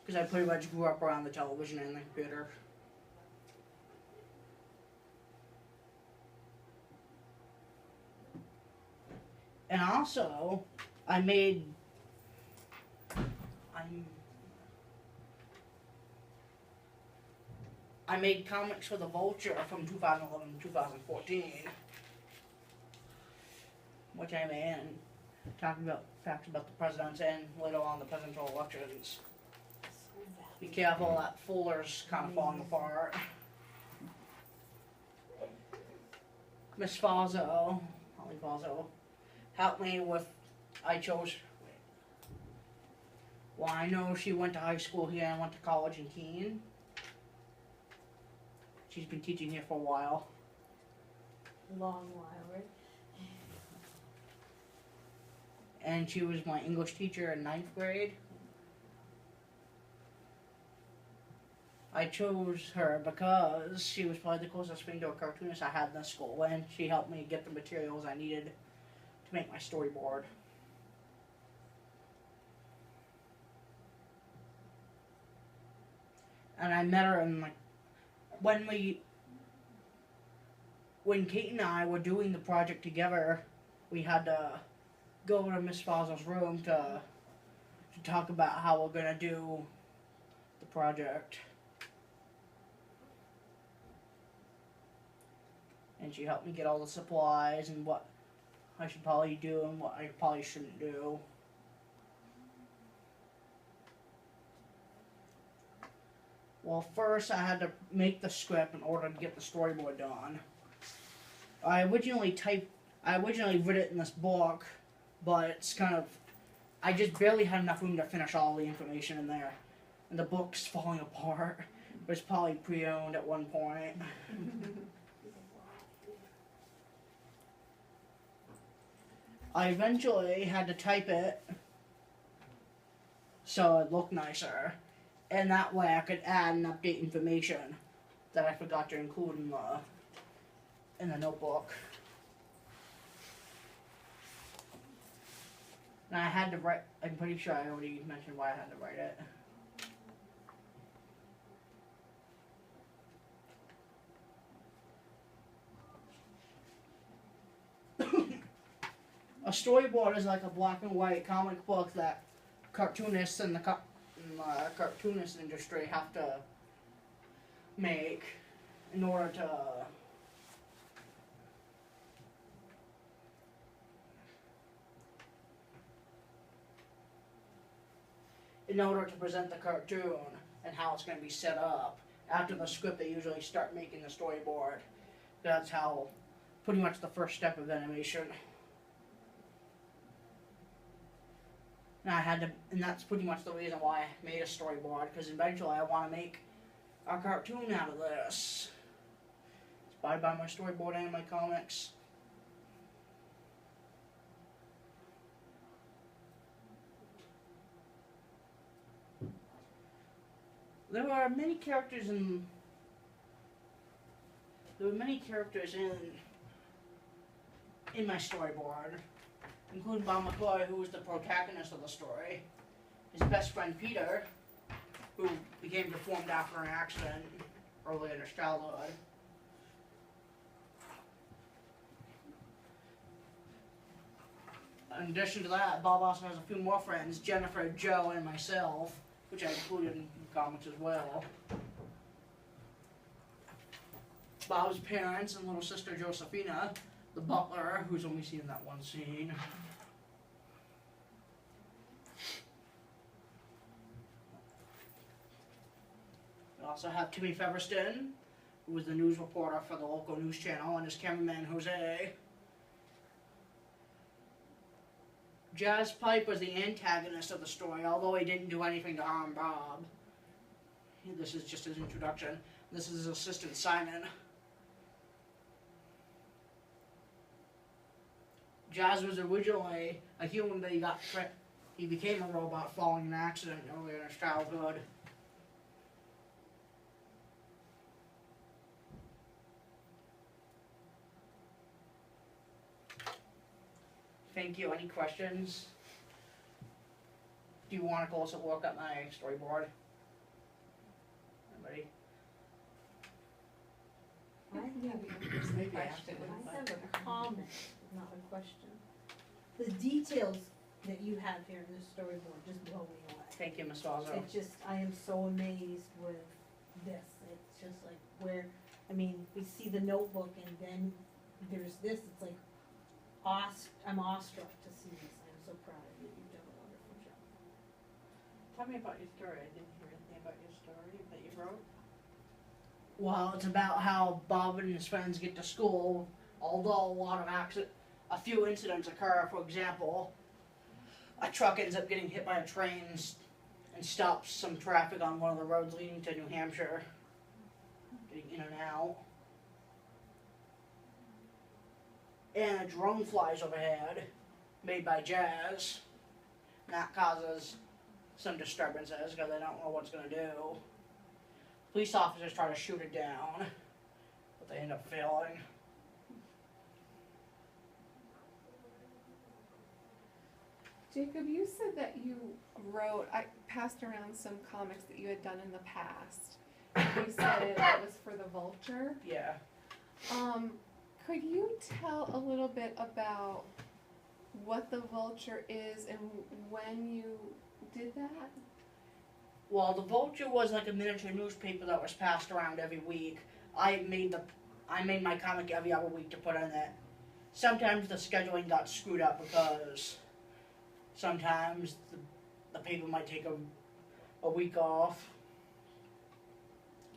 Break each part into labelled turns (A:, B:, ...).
A: because I pretty much grew up around the television and the computer. And also, I made comics for the Vulture from 2011 to 2014, which I made and talking about facts about the presidents and later on the presidential elections. Be careful, that folder's kind of falling apart. Miss Falzo, Holly Falzo, helped me with, well, I know she went to high school here and went to college in Keene. She's been teaching here for a while.
B: Long while, right?
A: And she was my English teacher in 9th grade. I chose her because she was probably the closest thing to a cartoonist I had in the school, and she helped me get the materials I needed to make my storyboard. And I met her in, like, when Kate and I were doing the project together, we had to go to Miss Falzo's room to talk about how we're gonna do the project. And she helped me get all the supplies and what I should probably do and what I probably shouldn't do. Well, first I had to make the script in order to get the storyboard done. I originally wrote it in this book, but it's kind of, I just barely had enough room to finish all the information in there. And the book's falling apart. It was probably pre-owned at one point. I eventually had to type it so it looked nicer, and that way I could add and update information that I forgot to include in the notebook. And I had to write, I'm pretty sure I already mentioned why I had to write it. A storyboard is like a black and white comic book that cartoonists in the cartoonist industry have to make in order to present the cartoon and how it's going to be set up. After the script, they usually start making the storyboard. That's how, pretty much the first step of animation. And that's pretty much the reason why I made a storyboard, because eventually I want to make a cartoon out of this. Inspired by my storyboard and my comics. There were many characters in my storyboard, including Bob McCoy, who was the protagonist of the story, his best friend Peter, who became deformed after an accident early in his childhood. In addition to that, Bob also has a few more friends, Jennifer, Joe, and myself, which I included in the comics as well. Bob's parents and little sister Josephina, the butler, who's only seen in that one scene. We also have Timmy Feverston, who was the news reporter for the local news channel, and his cameraman Jose. Jazz Pipe was the antagonist of the story, although he didn't do anything to harm Bob. This is just his introduction. This is his assistant Simon. Jazz was originally a human, but he became a robot following an accident earlier in his childhood. Thank you. Any questions? Do you want to closer look at my storyboard? Anybody?
B: I have
C: Maybe
B: a
C: after
B: question.
C: the
B: I have
C: budget.
B: a comment, not a question. The details that you have here in this storyboard just blow me away.
A: Thank you, Ms. Dawson.
B: It just, I am so amazed with this. It's just like where, I mean, we see the notebook and then there's this, it's like I'm awestruck to see this. I'm so proud of you. You've done a wonderful job.
C: Tell me about your story. I didn't hear anything about your story that you wrote.
A: Well, it's about how Bob and his friends get to school, although a few incidents occur. For example, a truck ends up getting hit by a train and stops some traffic on one of the roads leading to New Hampshire, getting in and out. And a drone flies overhead, made by Jazz. And that causes some disturbances because they don't know what it's going to do. Police officers try to shoot it down, but they end up failing.
D: Jacob, you said that you I passed around some comics that you had done in the past. You said it was for the Vulture.
A: Yeah.
D: Could you tell a little bit about what the Vulture is and when you did that?
A: Well, the Vulture was like a miniature newspaper that was passed around every week. I made my comic every other week to put in it. Sometimes the scheduling got screwed up because sometimes the paper might take a week off.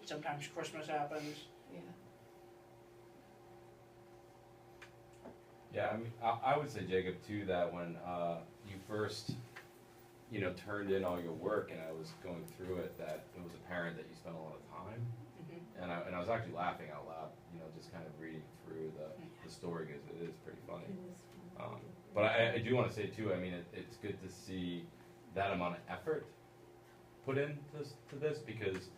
A: Sometimes Christmas happens.
D: Yeah.
E: Yeah, I mean, I would say, Jacob, too, that when you first, turned in all your work and I was going through it, that it was apparent that you spent a lot of time.
A: Mm-hmm.
E: And I was actually laughing out loud, just kind of reading through the story because it is pretty funny.
B: It is fun.
E: But I do want to say, too, I mean, it's good to see that amount of effort put into this because